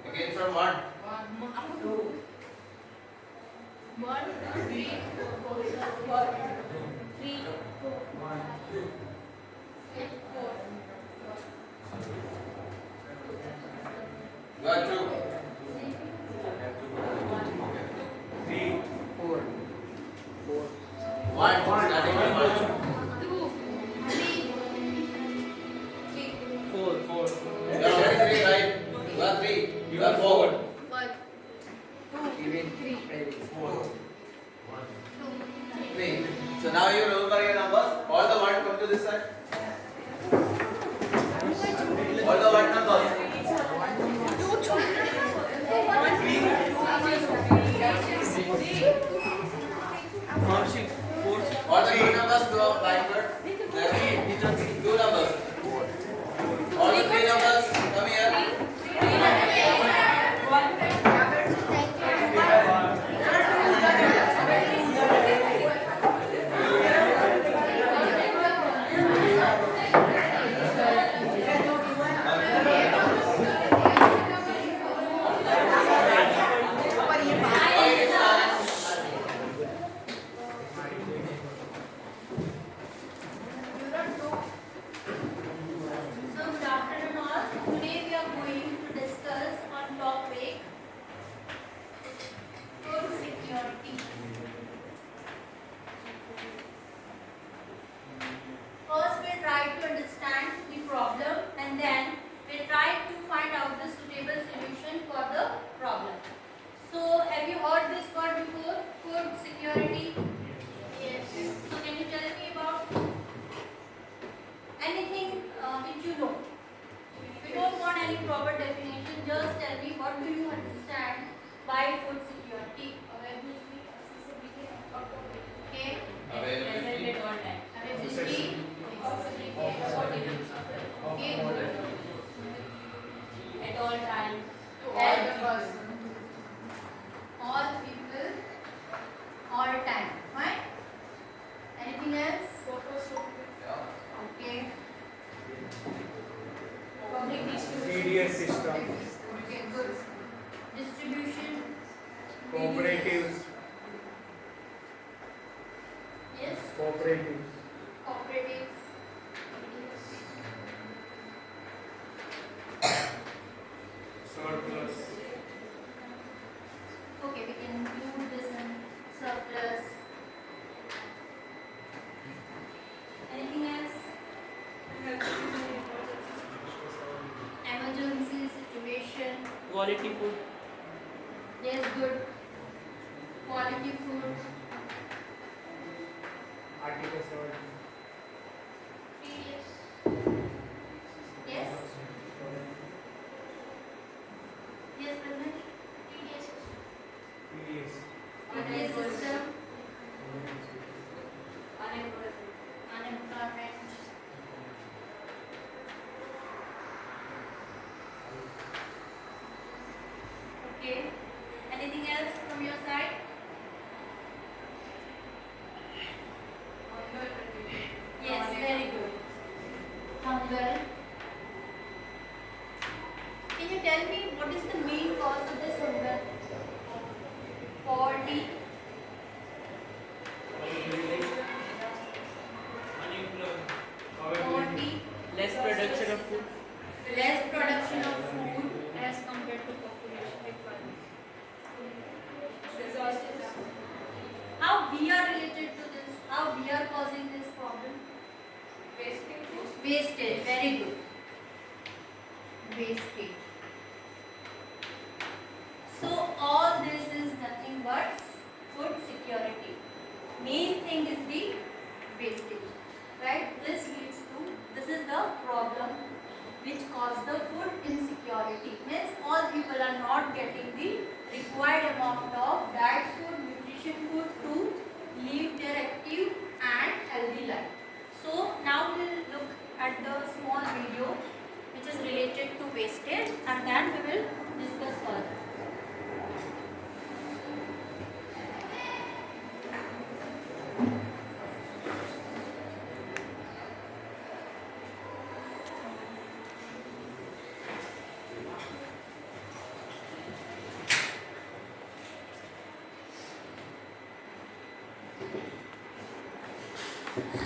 Again from one. Got two. One. Starting with one. You are already three, right? You are three. You are four. Three. So now you remember your numbers. All the one come to this side. All the one numbers. All the two numbers go backward. Two numbers. All the three numbers come here. First, we try to understand the problem and then we try to find out the suitable solution for the problem. So, have you heard this word before? Food security? Yes. So, can you tell me about anything which you know? We don't want any proper definition, just tell me what do you understand by food security? Availability, accessibility, okay? Availability. Availability. Okay, good. At all times. All people. All time. Fine. Anything else? Okay. Public distribution. media system, Okay, good. Distribution. cooperatives, Yes. cooperatives, Cooperatives. surplus, Okay, we can include this in surplus. Anything else? Emergency situation. Quality food. Yes, good. Quality food. article 17, Yes. Yes. Yes, Pramesh. TDS. PDS, TDS system. Unemployment. Okay. Anything else from your side? Yes, very good. Hunger. Can you tell me what is the main cause of this hunger? Poverty. Poverty. Less production of food. Less production of food as compared to population requirement. Resources. How we are related to this? How we are causing this problem? Wastage. Wastage. Very good. Wastage. So all this is nothing but food security. Main thing is the wastage, right? This leads to, this is the problem which cause the food insecurity. Means all people are not getting the required amount of diet food, nutrition food to live their active and healthy life. So now we will look at the small video which is related to wastage and then we will discuss further. Good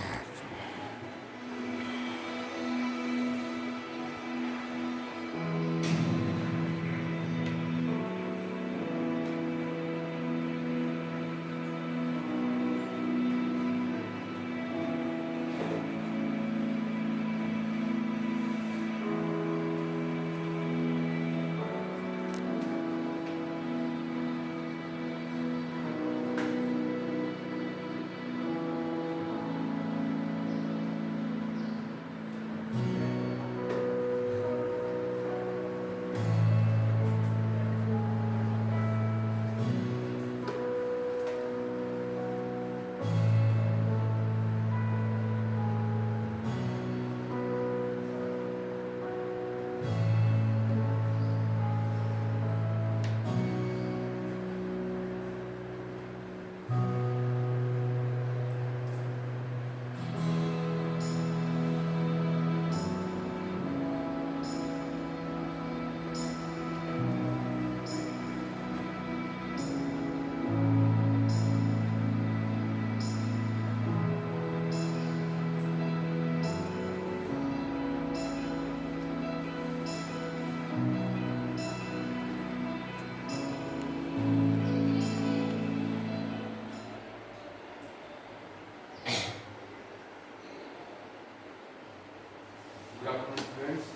afternoon, students.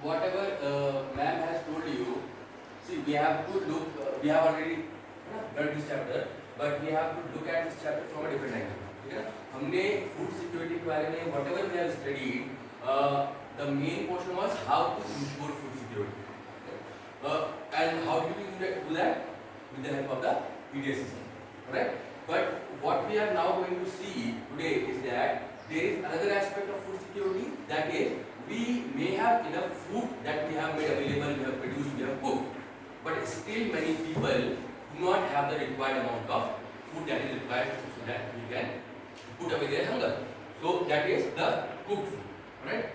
Whatever ma'am has told you, see, we have to look, we have already done this chapter, but we have to look at this chapter from a different angle. Okay? हमने food security के बारे में whatever we have studied, the main portion was how to ensure food security. And how do we do that? With the help of the PDS system. Alright? But what we are now going to see today is that there is another aspect of food security, that is, we may have enough food that we have made available, we have produced, we have cooked, but still many people do not have the required amount of food that is required so that we can put away their hunger. So that is the cooked food. Alright?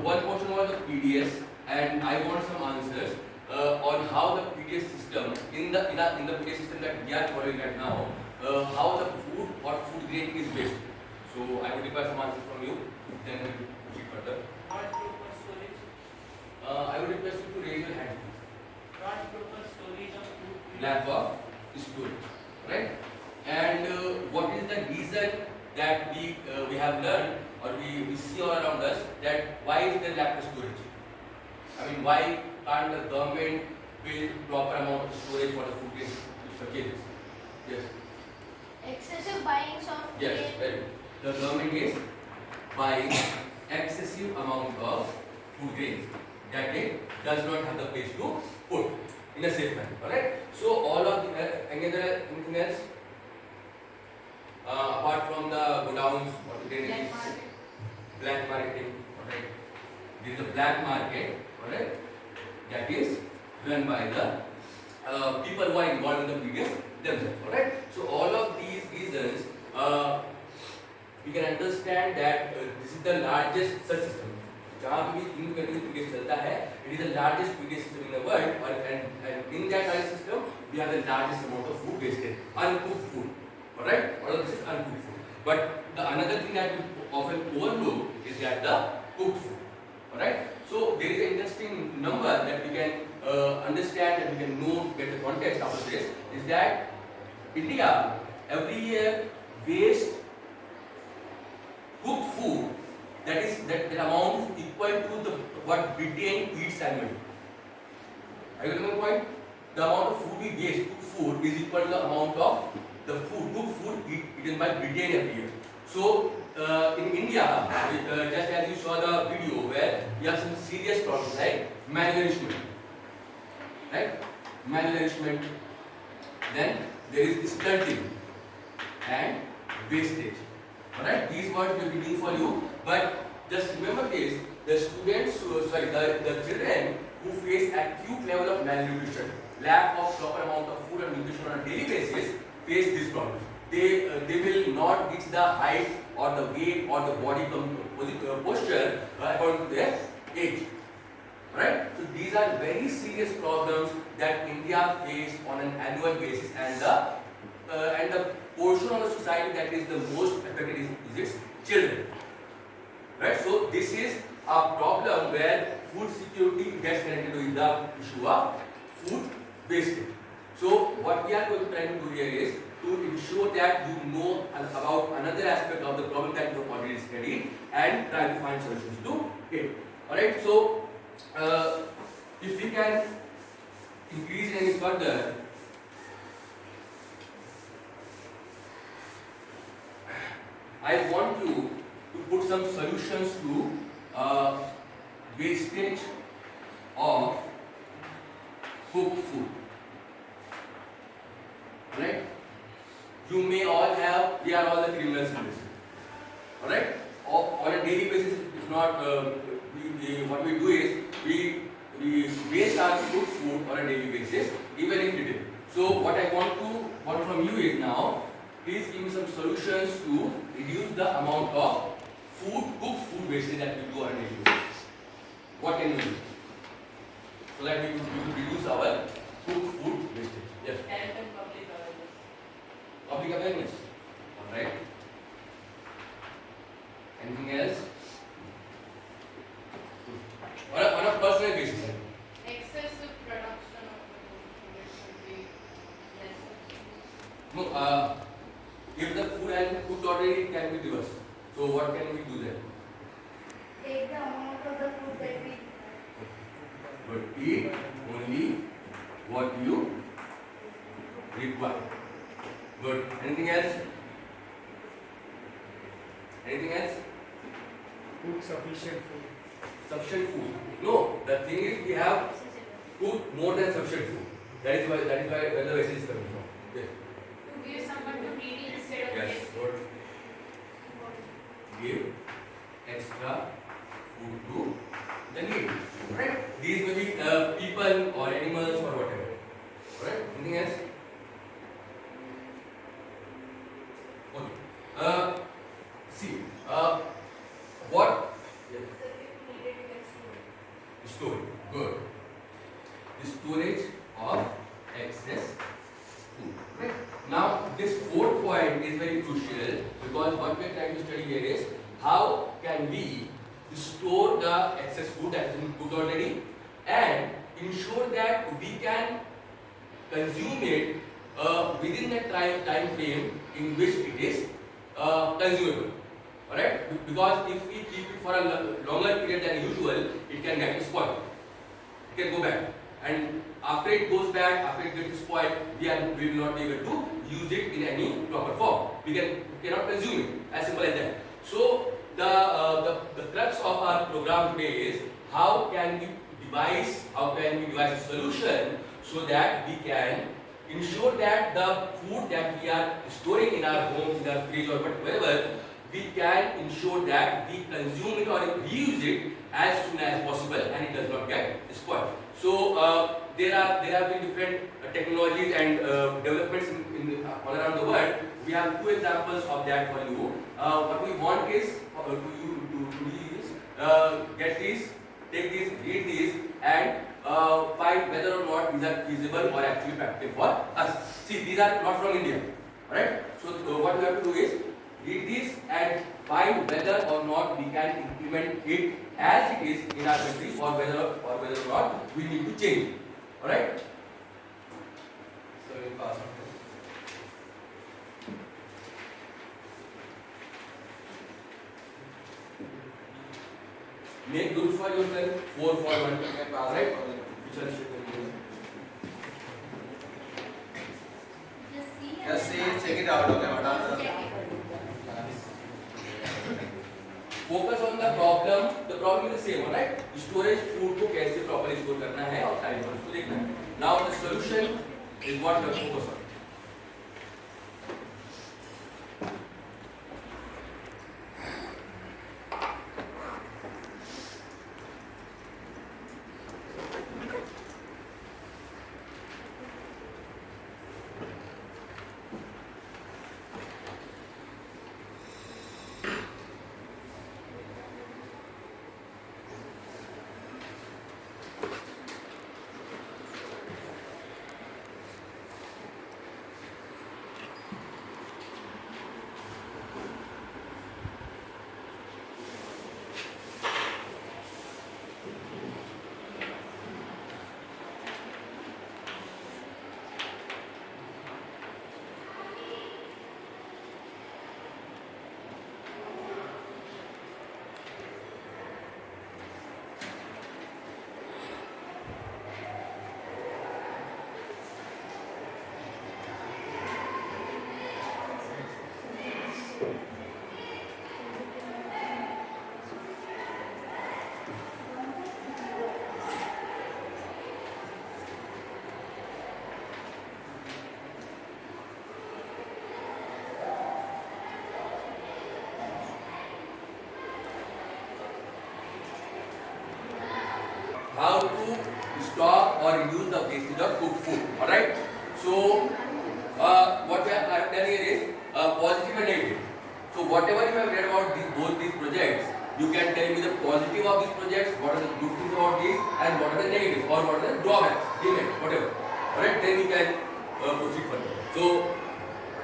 One portion was the PDS, and I want some answers on how the PDS system, in the PDS system that we are following right now, how the food or food grain is based. So I would require some answers from you, then we will proceed further. Proper storage. I would request you to raise your hand. Proper storage of food. Lack of storage, right? And what is the reason that we have learned or we see all around us, that why is there lack of storage? I mean, why can't the government build proper amount of storage for the food grain purchases? Yes. Excessive buying of Yes, very good. The government is buying excessive amount of food grains that it does not have the place to put in a safe manner. Alright? So all of the anything else apart from the godowns or the grain black marketing. Alright? There is a black market. Alright? That is run by the people who are involved in the business themselves. Alright? So all of these reasons we can understand that this is the largest such system. जहाँ भी in country में PDS चलता है, it is the largest PDS system in the world, and in that largest system we have the largest amount of food wasted, uncooked food. Alright? All of this is uncooked food. But the another thing that we often overlook is that the cooked food. Alright? So there is an interesting number that we can understand, and we can know, get the context of this, is that India every year wastes cooked food that amount is equal to the what Britain eats annually. Are you getting my point? The amount of food we waste, cooked food, is equal to the amount of the food, cooked food eaten by Britain every year. So in India, just as you saw the video, where we have some serious problems like malnourishment, right? Malnourishment. Then there is stunting and wastage. Alright, these words will be new for you, but just remember this: the students, the children who face acute level of malnutrition, lack of proper amount of food and nutrition on a daily basis, face these problems. They will not reach the height or the weight or the body posture according to their age. Right? So these are very serious problems that India faces on an annual basis, and the portion of the society that is the most affected is its children. Right? So this is a problem where food security gets connected with the issue of food wastage. So what we are going to try to do here is to ensure that you know about another aspect of the problem that you have already studied and try to find solutions to it. Alright, so if we can increase any further, I want you to put some solutions to wastage of cooked food. Alright? You may all have, we are all the criminals in this. Alright? On a daily basis, if not, what we do is, we waste our cooked food on a daily basis, even if little. So what I want from you is now, please give me some solutions to reduce the amount of cooked food wastage that we do on a daily basis. What can we do? So that we could reduce our cooked food wastage. Yes? Health and public awareness. Public awareness. Alright. Anything else? On a personal basis. Excessive production of the food should be less. No, if the food has been cooked already, it can be reversed. So what can we do then? Take the amount of the food that we But eat only what you require. Good. Anything else? Anything else? Cook sufficient food. Sufficient food. No, the thing is we have cooked more than sufficient food. That is why where the wastage is coming from. Yes. To give someone to needy instead of Yes. this. Good. Give extra food to the needy. Right? These may be people or animals or whatever. Right? Anything else? Okay. See. What? Storage. Good. The storage of excess food. Right? Now, this fourth point is very crucial because what we are trying to study here is how can we store the excess food that has been cooked already and ensure that we can consume it within the time frame in which it is consumable. Alright? Because if we keep it for a longer period than usual, it can get spoiled. It can go bad. And after it goes bad, after it gets spoiled, we will not be able to use it in any proper form. We cannot consume it. As simple as that. So the crux of our program today is how can we devise a solution so that we can ensure that the food that we are storing in our homes, in our fridge or whatever, we can ensure that we consume it or reuse it as soon as possible and it does not get spoiled. So there have been different technologies and developments all around the world. We have two examples of that for you. What we want is get these, take these, read these, and find whether or not these are feasible or actually practical for us. See, these are not from India, right? So what we have to do is read these and find whether or not we can implement it as it is in our country or whether or not we need to change it. Alright? So we'll pass on. Make good for yourself, 4 for 1. Alright? Which one should we use? just see and Just check it out, okay? just check it. Focus on the problem. The problem is the same, alright? Storage food को कैसे properly store करना है और time पर उसको देखना है. Now the solution is what we focus on. How to stop or reduce the wastage of cooked food. Alright? So, what I have done here is positive and negative. So, whatever you have read about both these projects, you can tell me the positive of these projects, what are the good things about these, and what are the negatives, or what are the drawbacks, demerits, whatever. Alright? Then we can proceed further. So,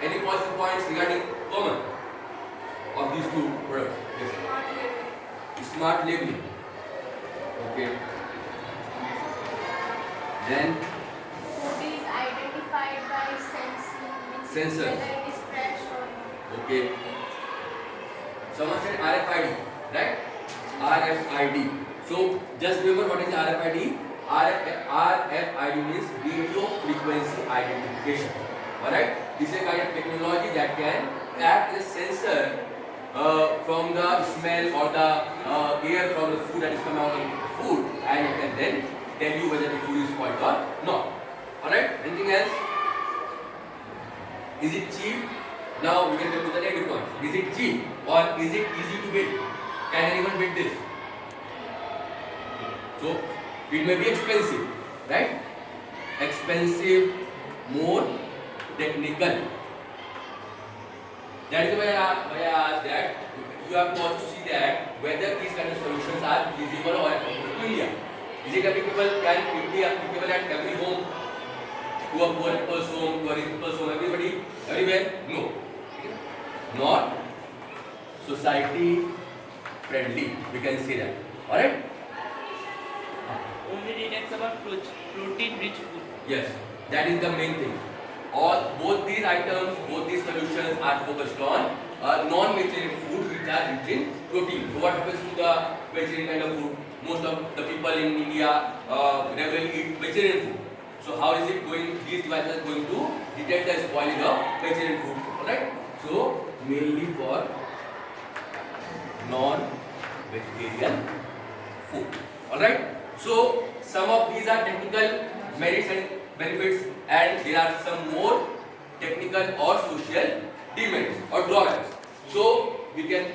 any positive points regarding common of these two products? Yes. Smart labeling. Okay. Then Food is identified by sensing, Sensor. whether it is fresh or not. okay. Someone said RFID, right? RFID. So just remember what is RFID? RFID means radio frequency identification. Alright? This is a kind of technology that can act as a sensor from the smell or the air from the food that is coming out of the food, and it can then tell you whether the food is spoiled or not. Alright? Anything else? Is it cheap? Now we can come to the negative point. Is it cheap or is it easy to build? Can anyone build this? So it may be expensive, right? Expensive, more technical. That is why I asked that you have to also see that whether these kind of solutions are feasible or applicable to India. Is it applicable? Can it be applicable at every home? To a poor people's home, to a rich people's home, everybody, everywhere? No. Not society friendly, we can say that. Alright? Only detects about protein-rich food. Yes, that is the main thing. Both these items, both these solutions are focused on non-vegetarian food which are rich in protein. So what happens to the vegetarian kind of food? Most of the people in India regularly eat vegetarian food. So how is it going? These devices are going to detect the spoilage of vegetarian food. Alright? So mainly for non-vegetarian food. Alright? So some of these are technical merits and benefits, and there are some more technical or social demerits or drawbacks. So we can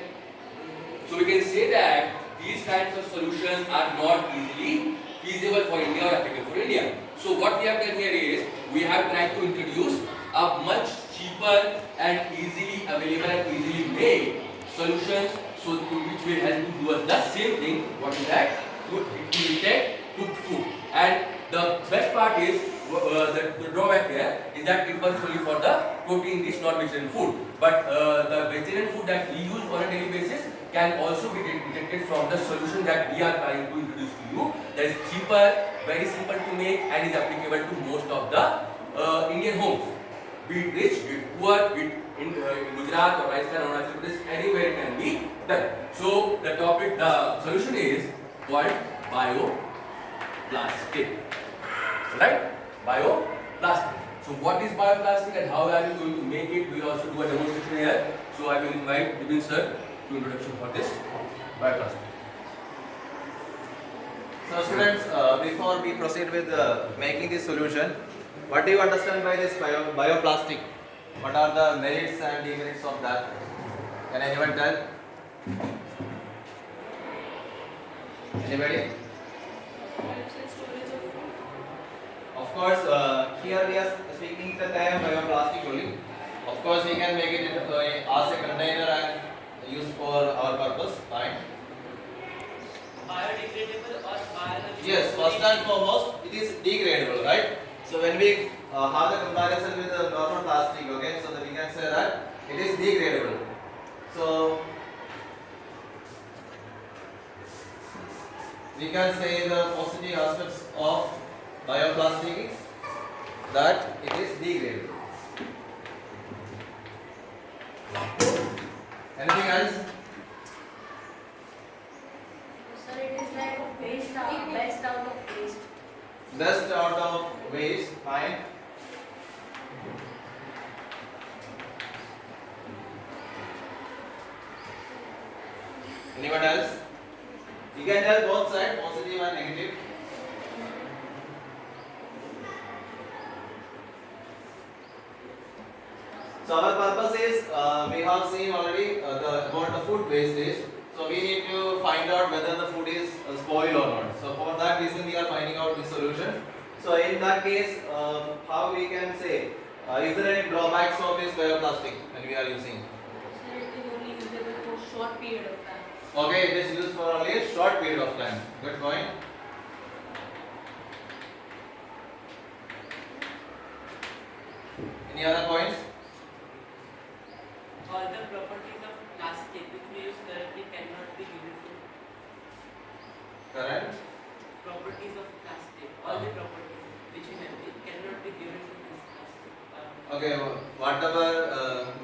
say that these kinds of solutions are not easily feasible for India or applicable for India. So what we have done here is we have tried to introduce a much cheaper and easily available and easily made solutions, so which will help to do us the same thing. What is that? To detect cooked food. And the best part is the drawback here is that it works only for the protein-rich non-vegetarian food. But the vegetarian food that we use on a daily basis can also be detected from the solution that we are trying to introduce to you. That is cheaper, very simple to make, and is applicable to most of the Indian homes. Be it rich, be it poor, be it in Gujarat or Rajasthan or Arunachal Pradesh, anywhere it can be done. So the solution is called bioplastic. Right? Bioplastic. So what is bioplastic and how are you going to make it? We will also do a demonstration here. So I will invite Vipin sir to introduction for this bioplastic. So students, before we proceed with making this solution, what do you understand by this bioplastic? What are the merits and demerits of that? Can anyone tell? Anybody? Of course, here we are speaking the term bioplastic only. Of course, we can make it as a container and use for our purpose. Fine. Biodegradable or biological? Yes, first and foremost, it is degradable, right? So when we have the comparison with the normal plastic, okay, so that we can say that it is degradable. So we can say the positive aspects of bioplastic is that it is degradable. Anything else? Sir, it is like best out of waste. Best out of waste, fine. Anyone else? You can tell both sides, positive and negative. So our purpose is we have seen already about the food wastage. So we need to find out whether the food is spoiled or not. So for that reason we are finding out the solution. So in that case, how we can say, is there any drawbacks of this bioplastic when we are using? So it is only usable for short period of time. Okay, it is used for only a short period of time. Good point. Any other points? All the properties of plastic which we use currently cannot be beautiful. Correct. Properties of plastic, all the properties which we have, it cannot be beautiful in plastic. Okay, whatever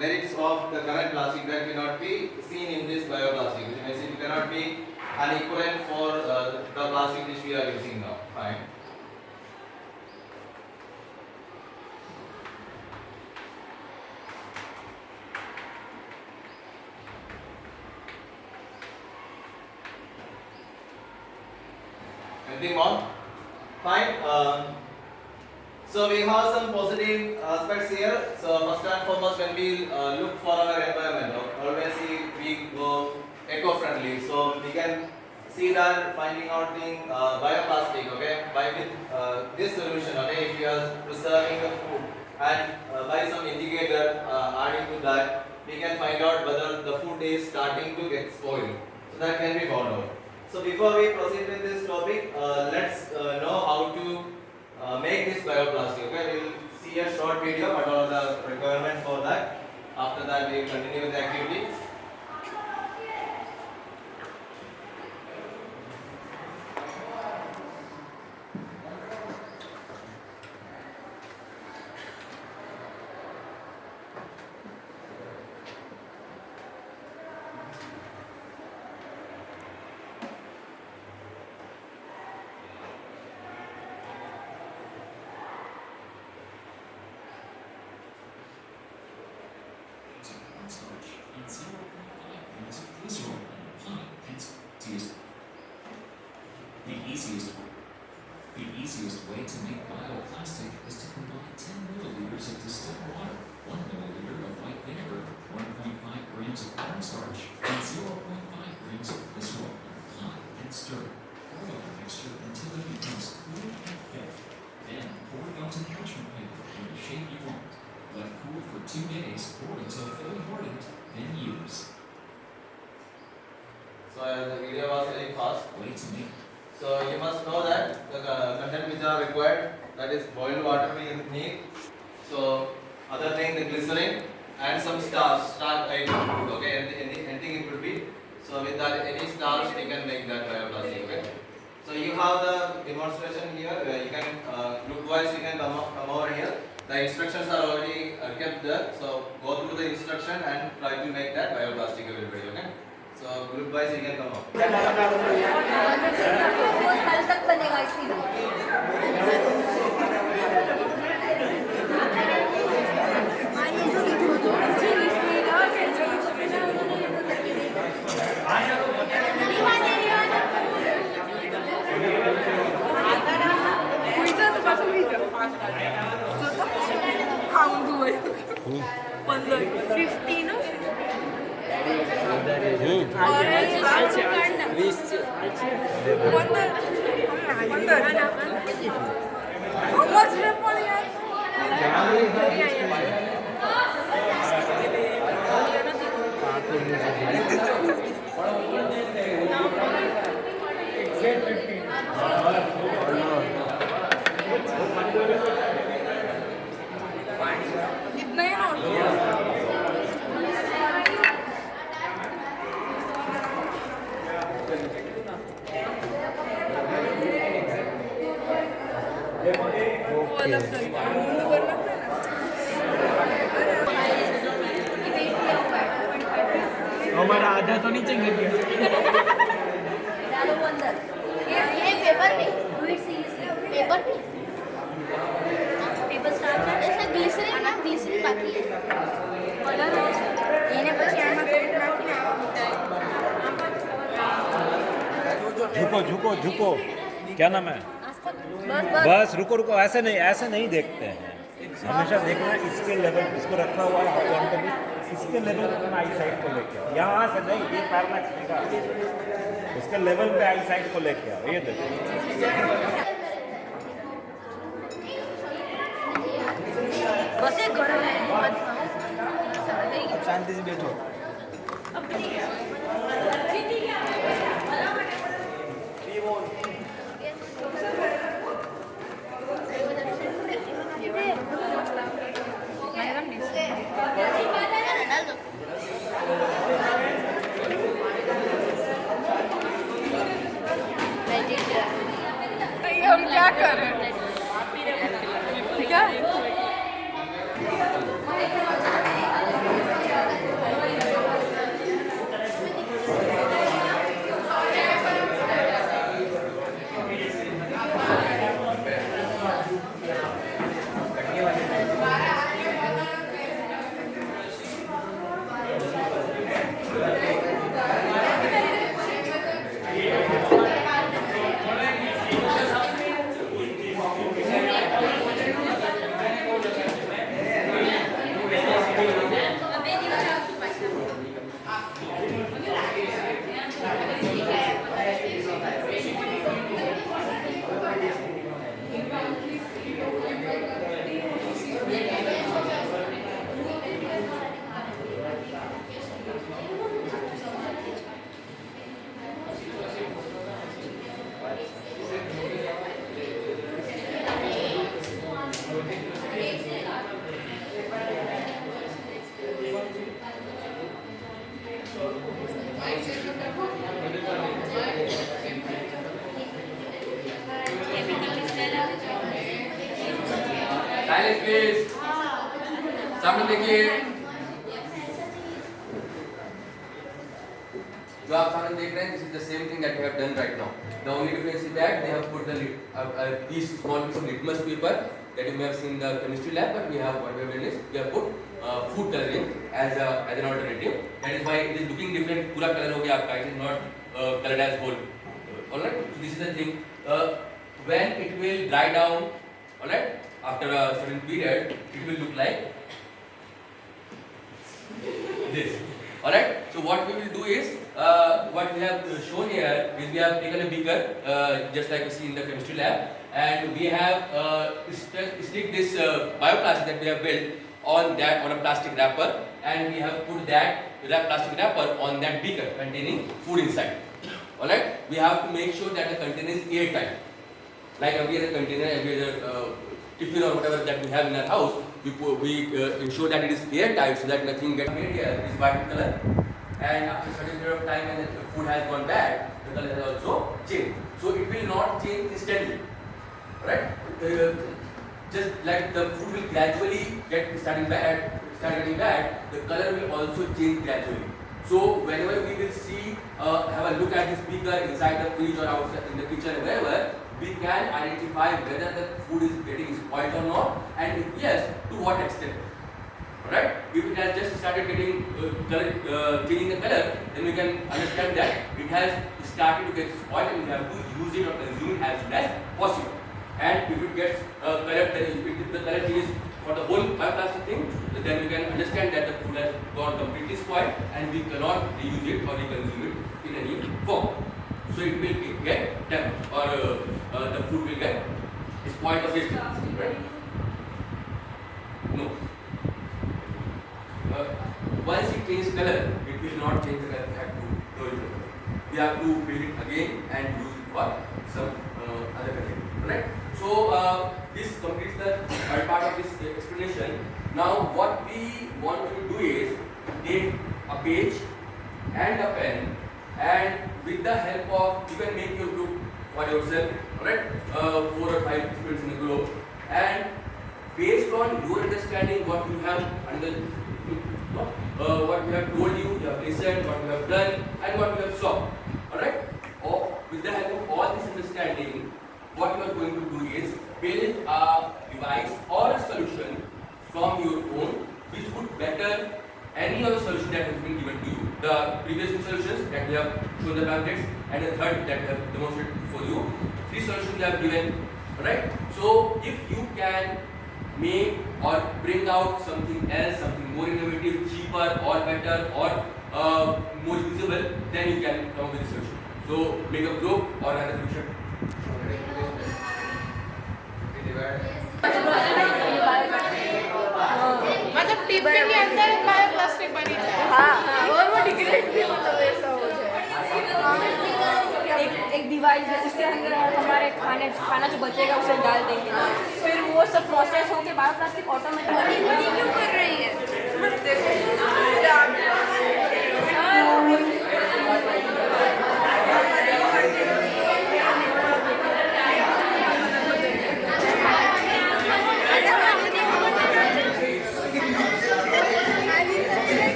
merits of the current plastic that cannot be seen in this bioplastic, which means it cannot be an equivalent for the plastic which we are using now. Fine. Anything more? Fine. So we have some positive aspects here. So first and foremost, when we look for our environment, always we go eco-friendly. So we can see that finding out in bioplastic. Okay, by with this solution. Okay, if you are preserving the food and by some indicator adding to that, we can find out whether the food is starting to get spoiled. So that can be found out. So before we proceed with this topic, let's know how to make this bioplastic. Okay, we will see a short video. What are the requirements for that? After that, we will continue with the activity. Cornstarch and 0.5 grams of glycerol in a pie pencil to use. The easiest way to make bioplastic is to combine 10 milliliters of distilled water, 1 milliliter of white vinegar, 1.5 grams of cornstarch, and 0.5 grams of glycerol in a pie and stir. Boil the mixture until it becomes cool and thick. Then pour it onto parchment paper in the shape you want. Let cool for 2 days or until fully hardened, then use. So the video was very fast. Way to make. So you must know that the content which are required, that is boiled water we need. So other thing, the glycerin and some starch item food. Okay, anything it could be. So with that any starch we can make that bioplastic. Okay. So you have the demonstration here. You can look wise. You can come over here. The instructions are already kept there. So go through the instruction and try to make that bioplastic everybody. Okay. So group wise you can come up. कल तक बनेगा इसीलिए हमारा आधा तो नीचे गिर गया डालो वो अंदर ये पेपर पे डू इट सीरियसली पेपर पे पेपर स्टार्ट कर ऐसा ग्लिसरीन ना ग्लिसरीन बाकी है बोला એને પછી આમાં કોટ નાખીને આમાં મૂકાય झुको झुको झुको, क्या नाम है? बस रुको रुको, ऐसे नहीं देखते हैं, हमेशा देखना इसके लेवल, इसको रखा हुआ है हॉरिजॉन्टली, इसके लेवल पे अपना आई साइड को लेके आओ, यहाँ से नहीं, ये पैरालैक्स देगा, उसके लेवल पे आई साइड को लेके आओ, ये देखो। अब शांति से बैठो। हम क्या कर रहे हैं? क्या? Silence please. सामने देखिए, जो आप सामने देख रहे हैं, this is the same thing that we have done right now. The only difference is that they have put the piece, small piece of litmus paper that you may have seen in the chemistry lab, but we have what we have done is we have put food coloring as an alternative. That is why it is looking different. पूरा color हो गया आपका, it is not colored as whole. Alright, so this is the thing. When it will dry down, alright, after a certain period, it will look like this. Alright, so what we will do is, what we have shown here is we have taken a beaker, just like you see in the chemistry lab, and we have stick this bioplastic that we have built on that, on a plastic wrapper, and we have put that plastic wrapper on that beaker containing food inside. Alright, we have to make sure that the container is airtight. Like every other container, every other tiffin or whatever that we have in our house, we ensure that it is airtight so that nothing gets made here. It is white color, and after a certain period of time when the food has gone bad, the color has also changed. So it will not change instantly, right? Just like the food will gradually get start getting bad, the color will also change gradually. So whenever we will see, have a look at this beaker inside the fridge or outside in the kitchen, wherever, we can identify whether the food is getting spoiled or not, and if yes, to what extent. Alright? If it has just started getting changing the color, then we can understand that it has started to get spoiled and we have to use it or consume it as soon as possible. And if it gets if the color changes for the whole bioplastic thing, then we can understand that the food has gone completely spoiled and we cannot reuse it or reconsume it in any form. So it will get damaged or the food will get spoiled or wasted. Right? No. Once it changes color, it will not change the color. We have to throw it away. We have to build it again and use it for some other content. Right? So this completes the third part of this explanation. Now what we want to do is take a page and a pen, and with the help of, you can make your group for yourself, alright, 4 or 5 students in a group, and based on your understanding what you have what we have told you, you have listened, what you have done, and what you have saw, alright, or with the help of all this understanding, what you are going to do is build a device or a solution from your own which would better any other solution that has been given to you. The previous two solutions that we have shown the pamphlets, and the third that we have demonstrated for you. Three solutions we have given, right? So if you can make or bring out something else, something more innovative, cheaper or better or more usable, then you can come up with a solution. So make a group or another solution. मतलब tiffin के अंदर bioplastic बनी जाए। हाँ, और वो degrade भी मतलब ऐसा हो जाए। एक डिवाइस है उसके अंदर हमारे खाना जो बचेगा उसे डाल देंगे, फिर वो सब प्रोसेस होके बायोप्लास्टिक ऑटोमेटिक क्यों कर रही है?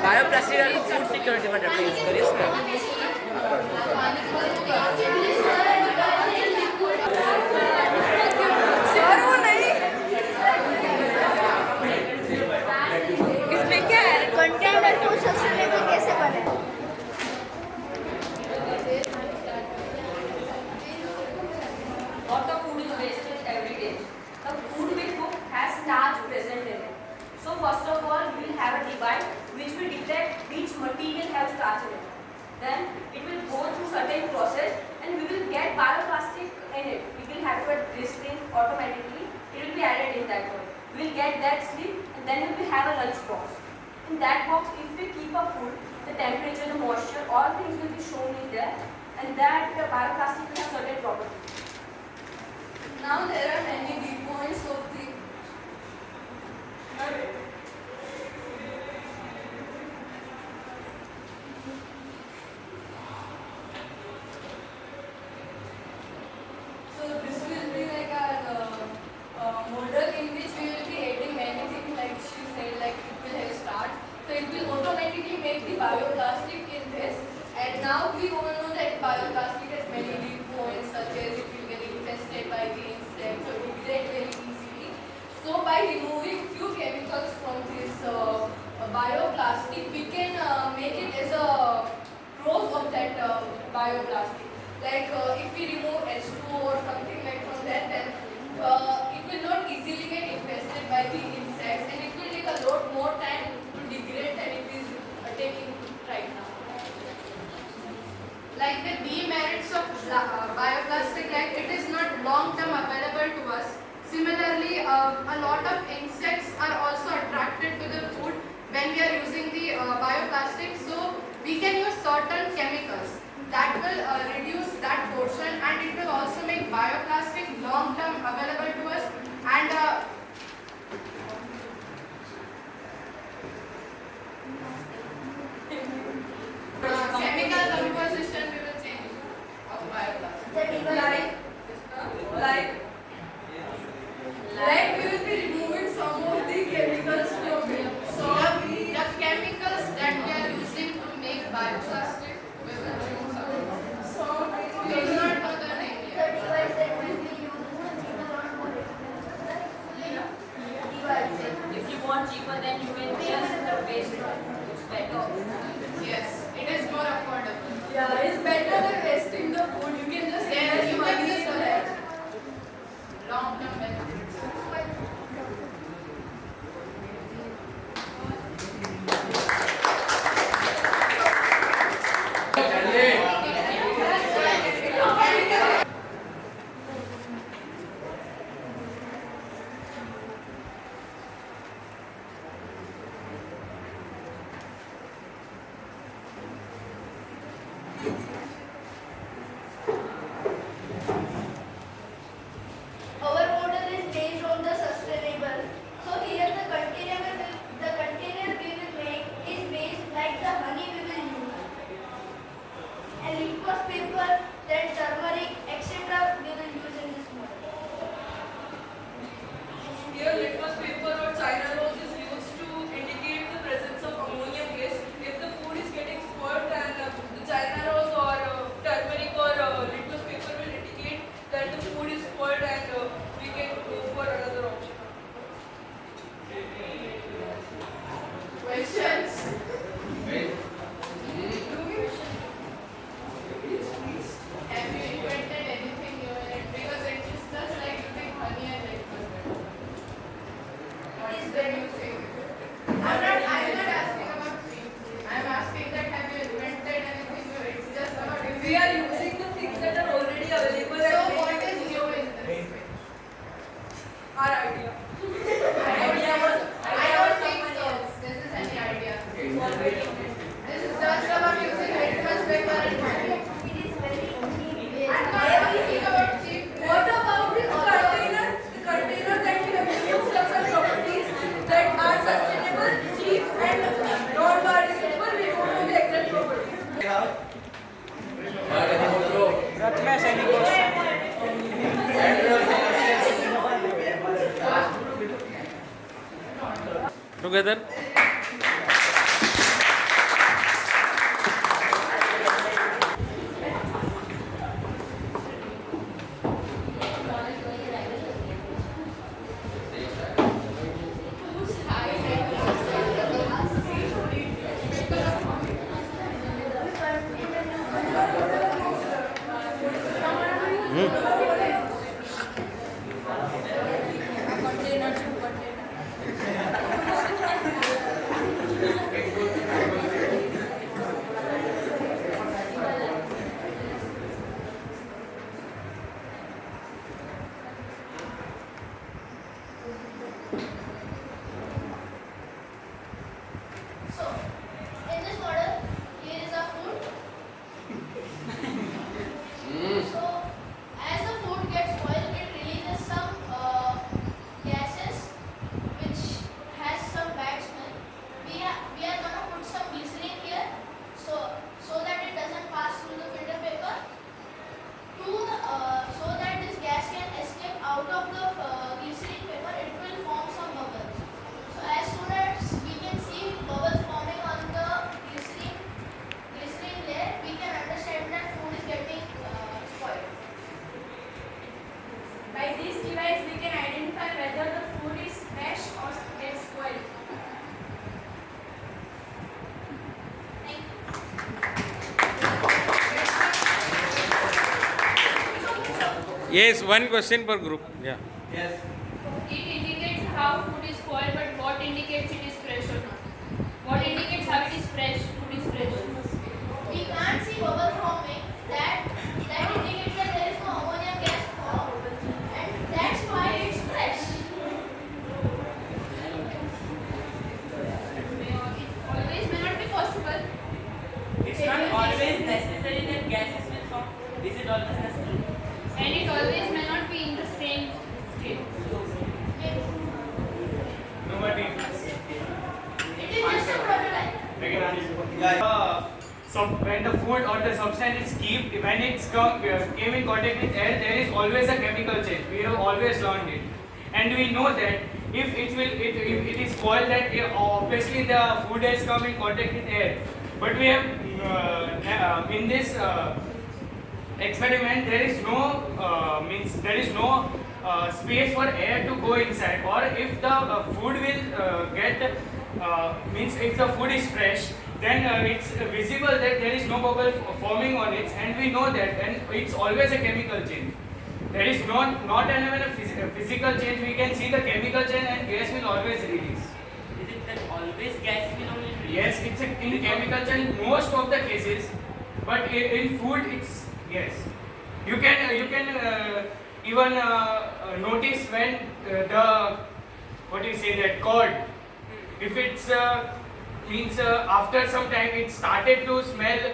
बायोप्लास्टिक और फूड सिक्योरिटी में डॉक्टर यूज करिए इसका और वो नहीं इसमें क्या है कंटेनर को सस्टेनेबल कैसे बने Lot of food is wasted every day. The food we cook has starch present in it. So first of all, we will have a divide which will detect which material has starch in it. Then it will go through certain process and we will get bioplastic in it. We will have to add this thing automatically. It will be added in that one. We will get that slip and then we will have a lunch box. In that box, if we keep a food, the temperature, the moisture, all things will be shown in there, and that bioplastic will have certain properties. Now there are many viewpoints of the so this will be like a model in which we will be adding many things like she said, like it will have starch. So it will automatically make the bioplastic in this, and now we all know that bioplastic has many weak points such as it will get infested by the insects or degrade very easily. So by removing few chemicals from this bioplastic, we can make it as a pros of that bioplastic. Like if we remove H2O or something like from that, then it will not easily get infested by the insects, and it will take a lot more time to degrade than it is taking right now. like the demerits of bioplastic, like it is not long term available to us. Similarly, a lot of insects are also attracted to the food when we are using the bioplastic. So we can use certain chemicals that will reduce that portion, and it will also make bioplastic long term available to us. And chemical composition we will change of bioplastic. Like we will be removing some of the chemicals from it. So the chemicals that we are using to make bioplastic, we will remove some. We do not know the name yet. If you want cheaper, then you can just waste it. It's better. Yes, it is more affordable. Yeah, it's better than wasting the food. You can just Yes, you can use that. long term benefits. This is just about using litmus paper and money. It is very easy. What about the container? The container that we have used of some properties that are sustainable, cheap, and non-biodegradable. We don't know the exact properties. Pratmesh, any question? Together. So, in this model, here is our food. So, as the food gets spoiled, it releases some gases which has some bad smell. We are gonna put some glycerin here, so that it doesn't pass through the filter paper. So that this gas can escape out of the glycerin paper, it will form some bubbles. So as soon as we can see bubbles forming on the glycerin layer, we can understand that food is getting spoiled. By this device, we can identify whether the food is fresh or gets spoiled. Thank you. Yes, one question per group. Yeah. Yes. It indicates how food is spoiled, but what indicates it is fresh or not? What indicates how it is fresh, food is fresh? We can't see bubble forming. That indicates that there is no ammonia gas formed, and that's why it's fresh. It always may not be possible. It's not always necessary that gases will form. Is it always necessary? And it always may not be in the same state. Nobody. It is just a prototype. So when the food or the substance is kept, when it's came in contact with air, there is always a chemical change. We have always learned it, and we know that if it is spoiled, that obviously the food has come in contact with air. But we have in this experiment there is no space for air to go inside, or if the food will if the food is fresh, then it's visible that there is no bubble forming on it, and we know that, and it's always a chemical change. There is not even a physical change. We can see the chemical change, and gas will always release. Is it that always gas will only release? Yes, it's in chemical change most of the cases, but in food it's yes. You can even notice when the what do you say, that curd, if it's means after some time it started to smell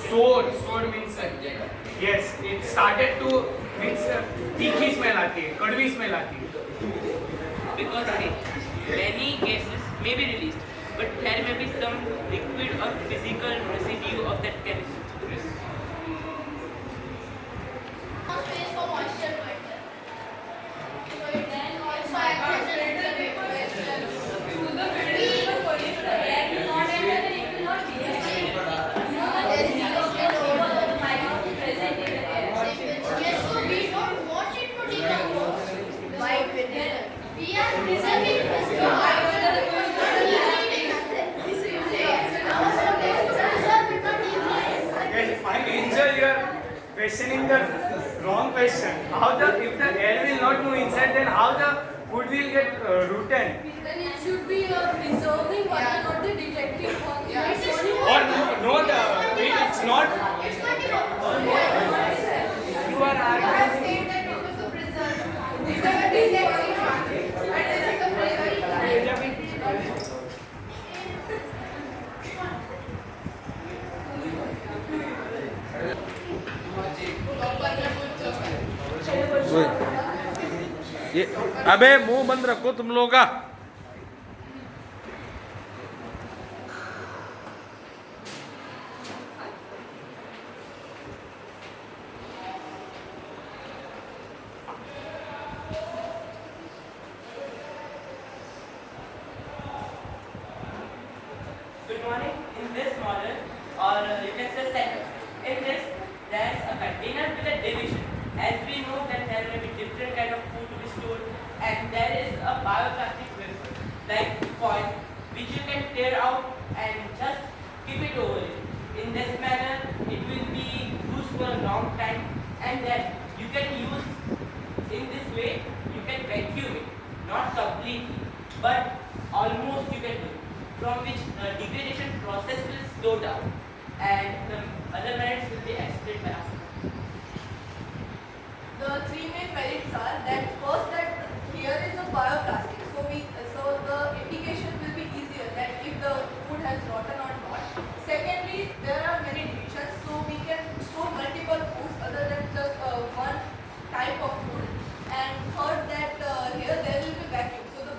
sour means yes, it started to means तीखी smell आती है, कड़वी smell आती है. Because see, many gases may be released, but there may be some liquid or physical residue of that chemical. No space for moisture to enter. So it then also acts as an insulator. Through the filter paper pollution, the air will not enter and it will not be there. There is a liquid over the microphone Present in the air. Yes, so we don't want it to decompose. Why we are preserving this I enjoy your questioning the wrong question. How the if the air will not move inside, then how the food will get rooted? Then it should be preserving one and not the detecting one. Or no, it's not. It's not decompose. You are arguing. Saying that it was a preserve. It was a detecting one. And this is a preserving. ये अबे मुंह बंद रखो तुम लोगों का। Good morning. In this model, or you can say setup, in this there is a container with a division. As we know that there may be different kind of food to be stored, and there is a bioplastic wafer like foil which you can tear out and just keep it over it. In this manner, it will be used for a long time, and then you can use in this way. You can vacuum it, not completely, but almost you can do. From which the degradation process will slow down, and the other merits will be explained by us. The three main merits are that first, that here is a bioplastic, so the indication will be easier that if the food has rotten or not. Secondly, there are many divisions, so we can store multiple foods other than just one type of food. And third, that here there will be vacuum, so the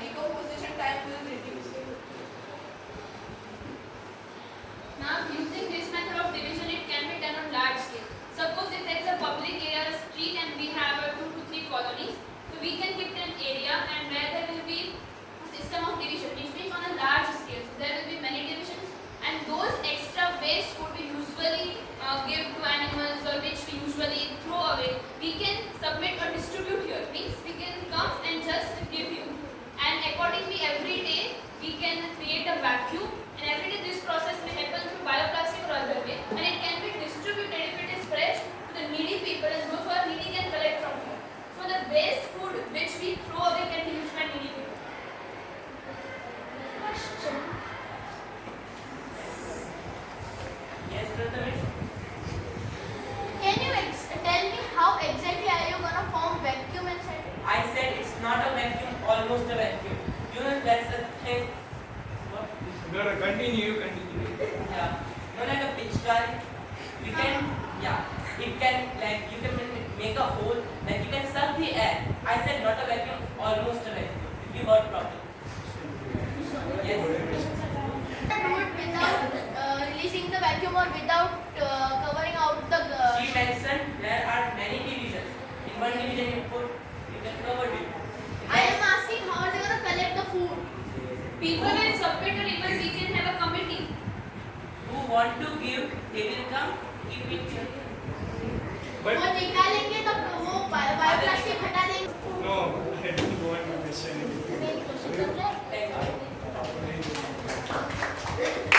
decomposition time will reduce. Now, using this method of division, it can be done on large scale. Suppose if there is a public area, a street, and we have 2 to 3 colonies, so we can keep an area and where there will be a system of division, which means on a large scale. So there will be many divisions, and those extra waste would we usually give to animals, or which we usually throw away, we can submit or distribute here. Means we can come and just give you. And accordingly, every day we can create a vacuum, and every day this process may happen through bioplastic or other way, and it can be distributed if it is fresh to the needy people, and those who are needy can collect from here. So the waste food which we throw away can be used by needy people. Yes, Prathamesh? Can you tell me how exactly are you gonna form vacuum inside it? I said it's not a vacuum, almost a vacuum. You know that's a thing. What? No, continue. Yeah. No, like a pitchkari. We can, yeah. It can, like, you can make a hole, like you can suck the air. I said not a vacuum, almost a vacuum. If you heard properly. Yes. Do it without releasing the vacuum or without covering out the. She mentioned there are many divisions. In one division you can cover it. I am asking how are they gonna collect the food? People will submit, or even we can have a committee. Who want to give, they will come, give it. But वो निकालेंगे तो वो bioplastic हटा देंगे. no, I don't want to question it. Thank you.